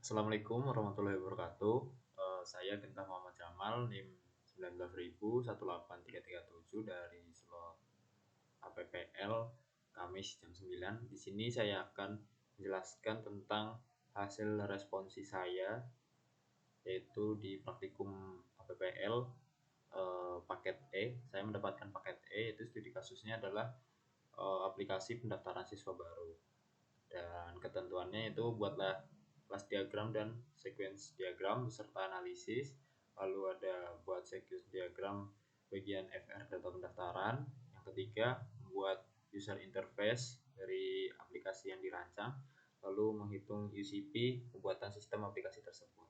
Assalamualaikum warahmatullahi wabarakatuh. Saya Genta Muhammad Jamal, NIM 19.18337 dari slot APPL Kamis jam 9. Di sini saya akan menjelaskan tentang hasil responsi saya, yaitu di praktikum APPL paket E. Saya mendapatkan paket E, itu studi kasusnya adalah aplikasi pendaftaran siswa baru. Dan ketentuannya itu buatlah kelas diagram dan sequence diagram beserta analisis. Lalu ada buat sequence diagram bagian FR data pendaftaran. Yang ketiga, membuat user interface dari aplikasi yang dirancang. Lalu menghitung UCP pembuatan sistem aplikasi tersebut.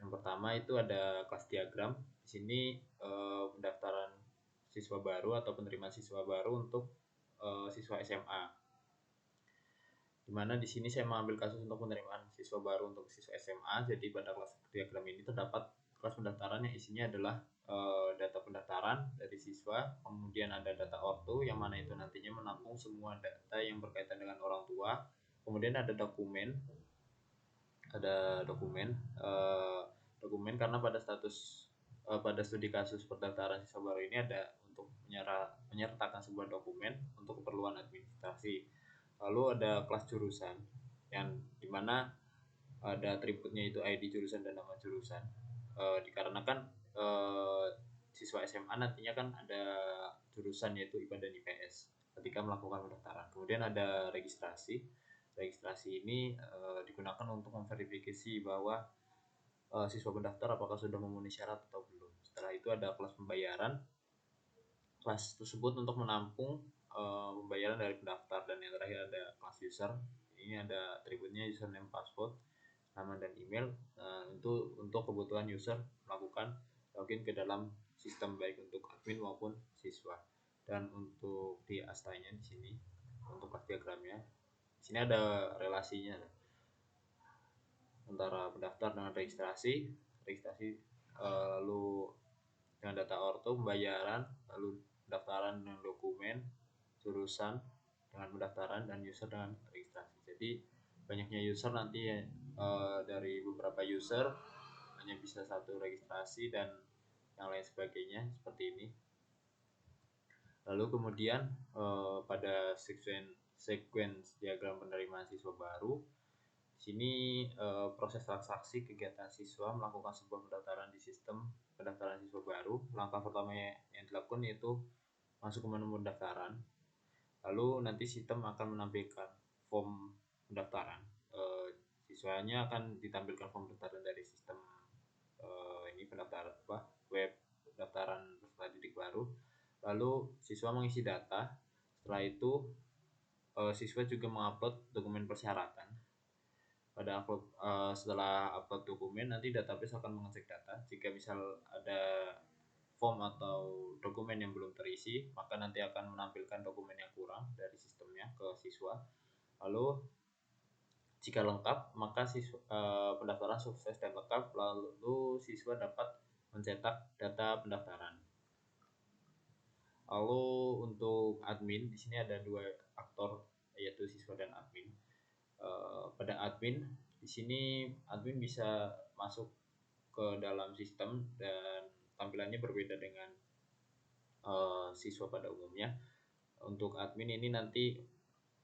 Yang pertama itu ada kelas diagram. Di sini pendaftaran siswa baru atau penerimaan siswa baru untuk siswa SMA. Dimana di sini saya mengambil kasus untuk penerimaan siswa baru untuk siswa SMA. Jadi pada kelas diagram ini terdapat kelas pendaftaran yang isinya adalah data pendaftaran dari siswa, kemudian ada data ortu yang mana itu nantinya menampung semua data yang berkaitan dengan orang tua, kemudian ada dokumen, dokumen karena pada pada studi kasus pendaftaran siswa baru ini ada untuk menyertakan sebuah dokumen untuk keperluan administrasi. Lalu ada kelas jurusan yang dimana ada atributnya itu ID jurusan dan nama jurusan. Dikarenakan siswa SMA nantinya kan ada jurusan yaitu IPA dan IPS ketika melakukan pendaftaran. Kemudian ada registrasi. Registrasi ini digunakan untuk memverifikasi bahwa siswa pendaftar apakah sudah memenuhi syarat atau belum. Setelah itu ada kelas pembayaran. Kelas tersebut untuk menampung pembayaran dari pendaftar. Dan yang terakhir ada kelas user. Ini ada atributnya username, password, nama dan email. Itu untuk kebutuhan user melakukan login ke dalam sistem baik untuk admin maupun siswa. Dan untuk di astanya di sini untuk kelas diagramnya, di sini ada relasinya antara pendaftar dengan registrasi. Lalu dengan data ortu pembayaran, lalu pendaftaran dengan dokumen, jurusan dengan pendaftaran, dan user dengan registrasi. Jadi banyaknya user nanti dari beberapa user hanya bisa satu registrasi dan yang lain sebagainya seperti ini. Lalu kemudian pada sequence diagram penerimaan siswa baru, di sini proses transaksi kegiatan siswa melakukan sebuah pendaftaran di sistem pendaftaran siswa baru. Langkah pertama yang dilakukan yaitu masuk ke menu pendaftaran. Lalu nanti sistem akan menampilkan form pendaftaran. Siswanya akan ditampilkan form pendaftaran dari sistem ini pendaftaran web pendaftaran peserta didik baru. Lalu siswa mengisi data. Setelah itu siswa juga mengupload dokumen persyaratan. Setelah upload dokumen, nanti database akan mengecek data. Jika misal ada form atau dokumen yang belum terisi, maka nanti akan menampilkan dokumen yang kurang dari sistemnya ke siswa. Lalu jika lengkap, maka pendaftaran sukses dan lengkap. Lalu siswa dapat mencetak data pendaftaran. Lalu untuk admin, di sini ada dua aktor, yaitu siswa dan admin. Pada admin, di sini admin bisa masuk ke dalam sistem dan tampilannya berbeda dengan siswa pada umumnya. Untuk admin ini nanti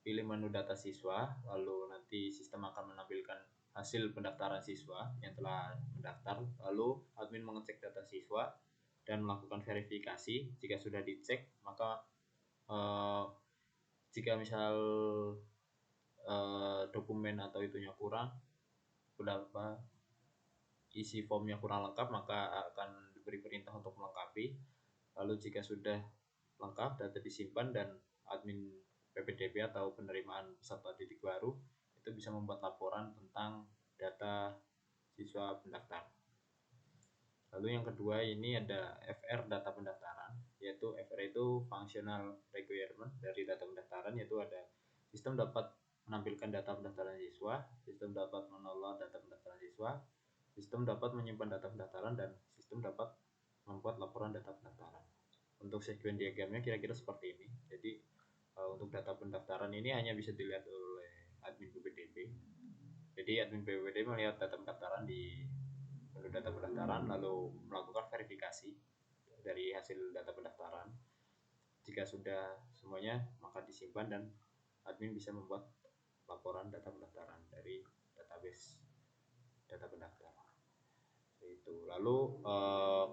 pilih menu data siswa, lalu nanti sistem akan menampilkan hasil pendaftaran siswa yang telah mendaftar. Lalu admin mengecek data siswa dan melakukan verifikasi. Jika sudah dicek, maka jika misal dokumen atau itunya kurang, isi formnya kurang lengkap, maka akan diberi perintah untuk melengkapi. Lalu jika sudah lengkap, data disimpan dan admin PPDB atau penerimaan peserta didik baru itu bisa membuat laporan tentang data siswa pendaftar. Lalu yang kedua ini ada FR data pendaftaran, yaitu FR itu functional requirement dari data pendaftaran, yaitu ada sistem dapat menampilkan data pendaftaran siswa, sistem dapat menolak data pendaftaran siswa, sistem dapat menyimpan data pendaftaran, dan sistem dapat membuat laporan data pendaftaran. Untuk sequence diagramnya kira-kira seperti ini. Jadi untuk data pendaftaran ini hanya bisa dilihat oleh admin PPDB. Jadi admin PPDB melihat data pendaftaran di menu data pendaftaran lalu melakukan verifikasi dari hasil data pendaftaran. Jika sudah semuanya maka disimpan dan admin bisa membuat laporan data pendaftaran dari database data pendaftaran itu. Lalu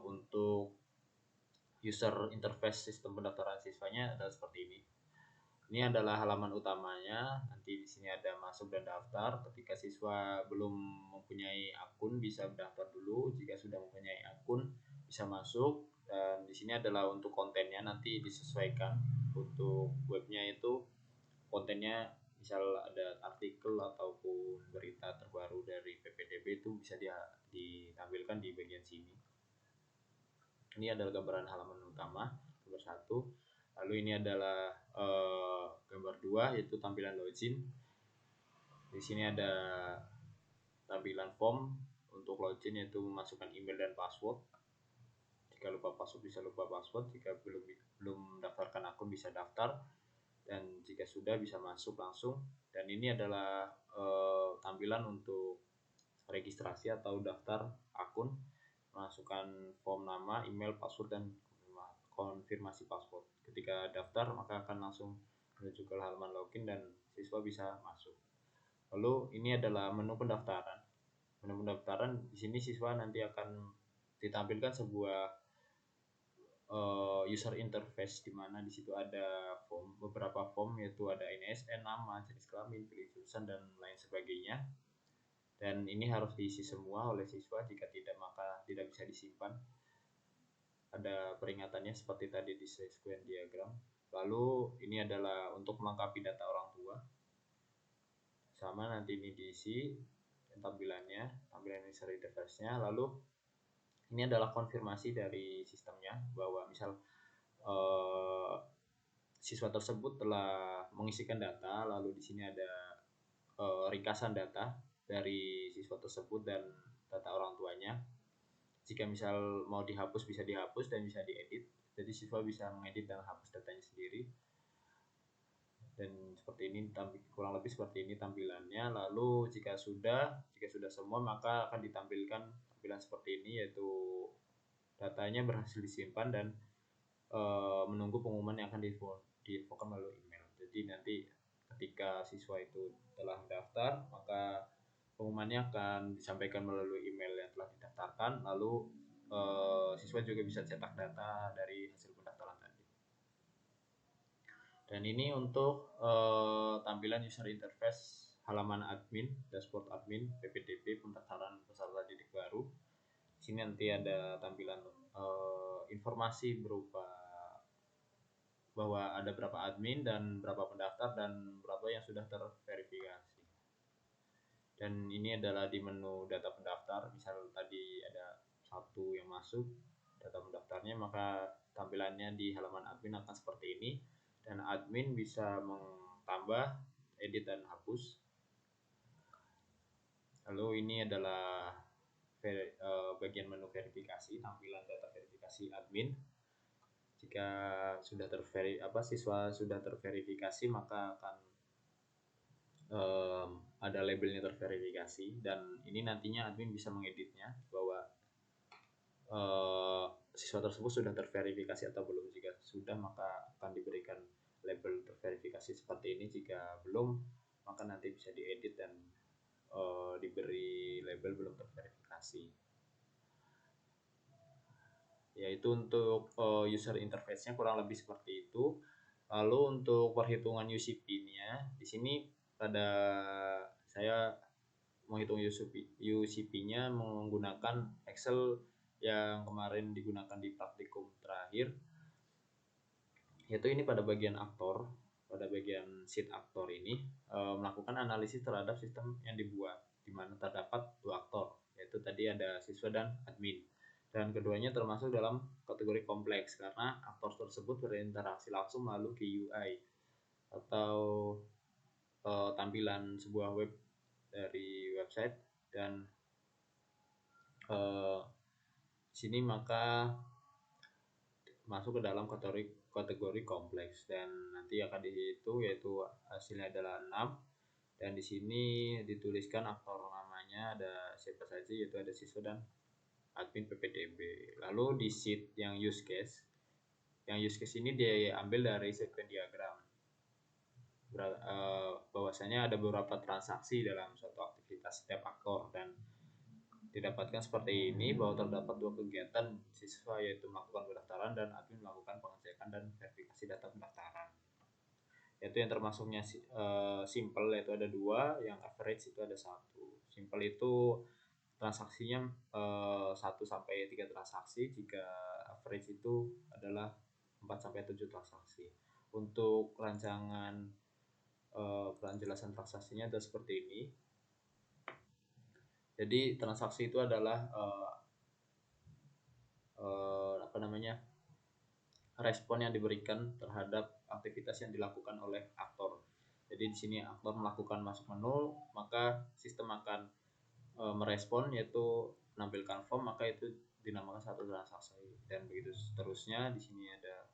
untuk user interface sistem pendaftaran siswanya adalah seperti ini. Ini adalah halaman utamanya. Nanti di sini ada masuk dan daftar. Ketika siswa belum mempunyai akun bisa daftar dulu. Jika sudah mempunyai akun bisa masuk. Dan di sini adalah untuk kontennya nanti disesuaikan. Untuk webnya itu kontennya misal ada artikel ataupun berita terbaru dari PPDB itu bisa ditampilkan di bagian sini. Ini adalah gambaran halaman utama gambar 1. Lalu ini adalah gambar 2 yaitu tampilan login. Di sini ada tampilan form untuk login yaitu memasukkan email dan password. Jika lupa password bisa lupa password, jika belum daftarkan akun bisa daftar, dan jika sudah bisa masuk langsung. Dan ini adalah tampilan untuk registrasi atau daftar akun, masukkan form nama, email, password, dan konfirmasi password. Ketika daftar maka akan langsung menuju ke halaman login dan siswa bisa masuk. Lalu ini adalah menu pendaftaran. Menu pendaftaran di sini siswa nanti akan ditampilkan sebuah user interface di mana di situ ada beberapa form yaitu ada NISN, nama, jenis kelamin, pilih jurusan dan lain sebagainya. Dan ini harus diisi semua oleh siswa, jika tidak maka tidak bisa disimpan. Ada peringatannya seperti tadi di sequence diagram. Lalu ini adalah untuk melengkapi data orang tua. Sama nanti ini diisi tampilan user interface-nya. Lalu ini adalah konfirmasi dari sistemnya bahwa misal siswa tersebut telah mengisikan data, lalu di sini ada ringkasan data dari siswa tersebut dan data orang tuanya. Jika misal mau dihapus bisa dihapus dan bisa diedit. Jadi siswa bisa mengedit dan hapus datanya sendiri. Dan seperti ini, kurang lebih seperti ini tampilannya. Lalu jika sudah semua maka akan ditampilkan tampilan seperti ini, yaitu datanya berhasil disimpan dan menunggu pengumuman yang akan diinfokan melalui email. Jadi nanti ketika siswa itu telah mendaftar maka pengumumannya akan disampaikan melalui email yang telah didaftarkan. Lalu siswa juga bisa cetak data dari hasil pendaftaran tadi. Dan ini untuk tampilan user interface halaman admin, dashboard admin PPDB pendaftaran peserta didik baru. Di sini nanti ada tampilan informasi berupa bahwa ada berapa admin dan berapa pendaftar dan berapa yang sudah terverifikasi. Dan ini adalah di menu data pendaftar. Misal tadi ada satu yang masuk data pendaftarnya, maka tampilannya di halaman admin akan seperti ini. Dan admin bisa menambah, edit, dan hapus. Lalu ini adalah bagian menu verifikasi, tampilan data verifikasi admin. Jika sudah siswa sudah terverifikasi maka akan ada labelnya terverifikasi, dan ini nantinya admin bisa mengeditnya bahwa siswa tersebut sudah terverifikasi atau belum. Jika sudah maka akan diberikan label terverifikasi seperti ini, jika belum maka nanti bisa diedit dan diberi label belum terverifikasi. Yaitu untuk user interface-nya kurang lebih seperti itu. Lalu untuk perhitungan UCP-nya, di sini saya menghitung UCP-nya menggunakan Excel yang kemarin digunakan di praktikum terakhir. Yaitu ini pada bagian aktor, pada bagian sheet aktor ini melakukan analisis terhadap sistem yang dibuat, di mana terdapat dua aktor, yaitu tadi ada siswa dan admin. Dan keduanya termasuk dalam kategori kompleks karena aktor tersebut berinteraksi langsung melalui GUI atau tampilan sebuah web dari website. Dan sini maka masuk ke dalam kategori kompleks dan nanti akan dihitung, yaitu hasilnya adalah 6. Dan di sini dituliskan aktor namanya ada siapa saja, yaitu ada siswa dan admin PPDB. Lalu di sheet yang use case ini diambil dari sequence diagram. Bahwasanya ada beberapa transaksi dalam suatu aktivitas setiap aktor, dan didapatkan seperti ini bahwa terdapat dua kegiatan siswa, yaitu melakukan pendaftaran dan admin melakukan pengecekan dan verifikasi data pendaftaran. Yaitu yang termasuknya simple, yaitu ada 2, yang average itu ada 1. Simple itu transaksinya 1 sampai 3 transaksi, jika average itu adalah 4 sampai 7 transaksi. Untuk rancangan penjelasan transaksinya ada seperti ini. Jadi transaksi itu adalah respon yang diberikan terhadap aktivitas yang dilakukan oleh aktor. Jadi di sini aktor melakukan masuk menu, maka sistem akan merespon, yaitu menampilkan form, maka itu dinamakan satu transaksi, dan begitu seterusnya. Di sini ada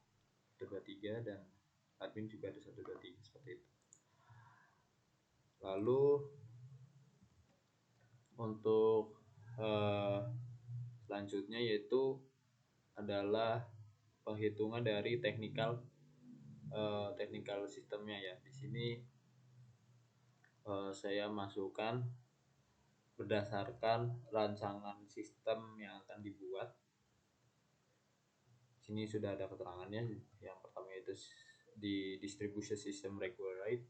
1, 2, 3, dan admin juga ada 1, 2, 3 seperti itu. Lalu untuk selanjutnya yaitu adalah penghitungan dari technical sistemnya ya. Di sini saya masukkan berdasarkan rancangan sistem yang akan dibuat. Sini sudah ada keterangannya. Yang pertama itu di distribution system required,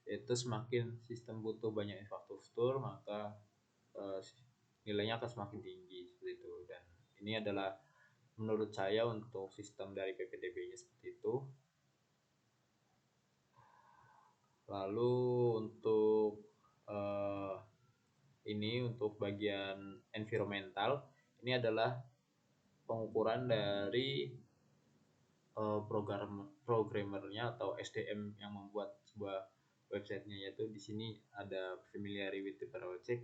yaitu semakin sistem butuh banyak infrastruktur, maka nilainya akan semakin tinggi seperti itu. Dan ini adalah menurut saya untuk sistem dari PPDB-nya seperti itu. Lalu untuk ini untuk bagian environmental, ini adalah pengukuran dari programmernya atau SDM yang membuat sebuah websitenya, yaitu di sini ada familiarity with the project.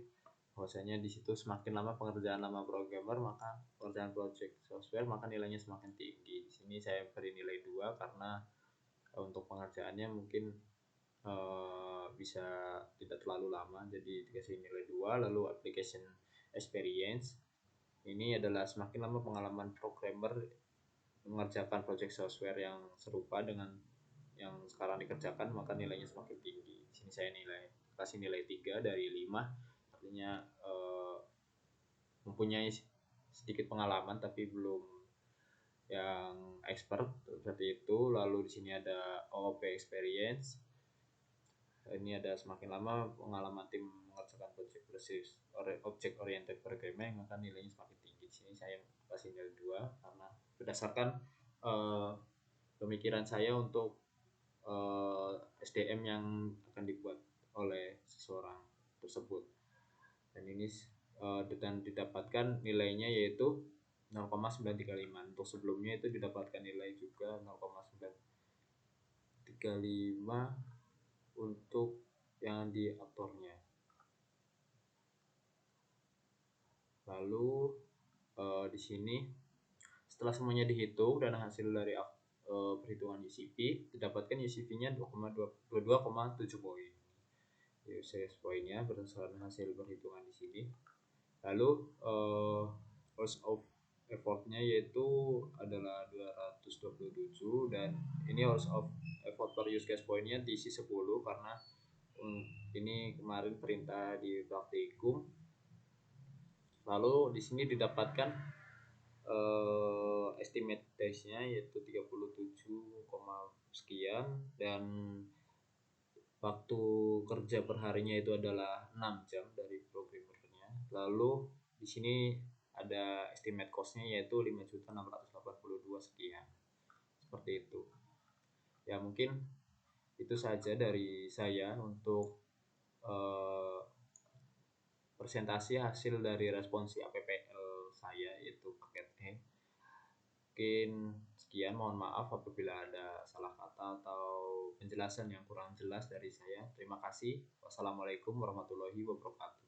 Bahwasanya di situ semakin lama pengerjaan lama programmer, maka pengerjaan project software, maka nilainya semakin tinggi. Di sini saya beri nilai 2 karena untuk pengerjaannya mungkin bisa tidak terlalu lama, jadi dikasih nilai 2. Lalu application experience, ini adalah semakin lama pengalaman programmer mengerjakan project software yang serupa dengan yang sekarang dikerjakan, maka nilainya semakin tinggi. Di sini saya kasih nilai 3 dari 5, artinya mempunyai sedikit pengalaman tapi belum yang expert seperti itu. Lalu di sini ada OOP experience, ini ada semakin lama pengalaman tim mengerjakan project basis object oriented programming, maka nilainya semakin tinggi. Di sini saya kasih nilai 2 karena berdasarkan pemikiran saya untuk SDM yang akan dibuat oleh seseorang tersebut. Dan ini dan didapatkan nilainya yaitu 0,935. Untuk sebelumnya itu didapatkan nilai juga 0,935 untuk yang di aktornya. Lalu di sini setelah semuanya dihitung dan hasil dari perhitungan UCP, didapatkan UCP-nya 22,7 poin. UCS poinnya berdasarkan hasil perhitungan di sini. Lalu hours of effort-nya yaitu adalah 227, dan ini hours of effort per use case point-nya diisi 10 karena ini kemarin perintah di praktikum. Lalu di sini didapatkan estimate days-nya yaitu 37, sekian, dan waktu kerja per harinya itu adalah 6 jam dari programmernya. Lalu di sini ada estimate cost-nya yaitu 5.682 sekian. Seperti itu. Ya mungkin itu saja dari saya untuk presentasi hasil dari responsi APPL saya, yaitu paket E. Mungkin sekian, mohon maaf apabila ada salah kata atau penjelasan yang kurang jelas dari saya. Terima kasih. Wassalamualaikum warahmatullahi wabarakatuh.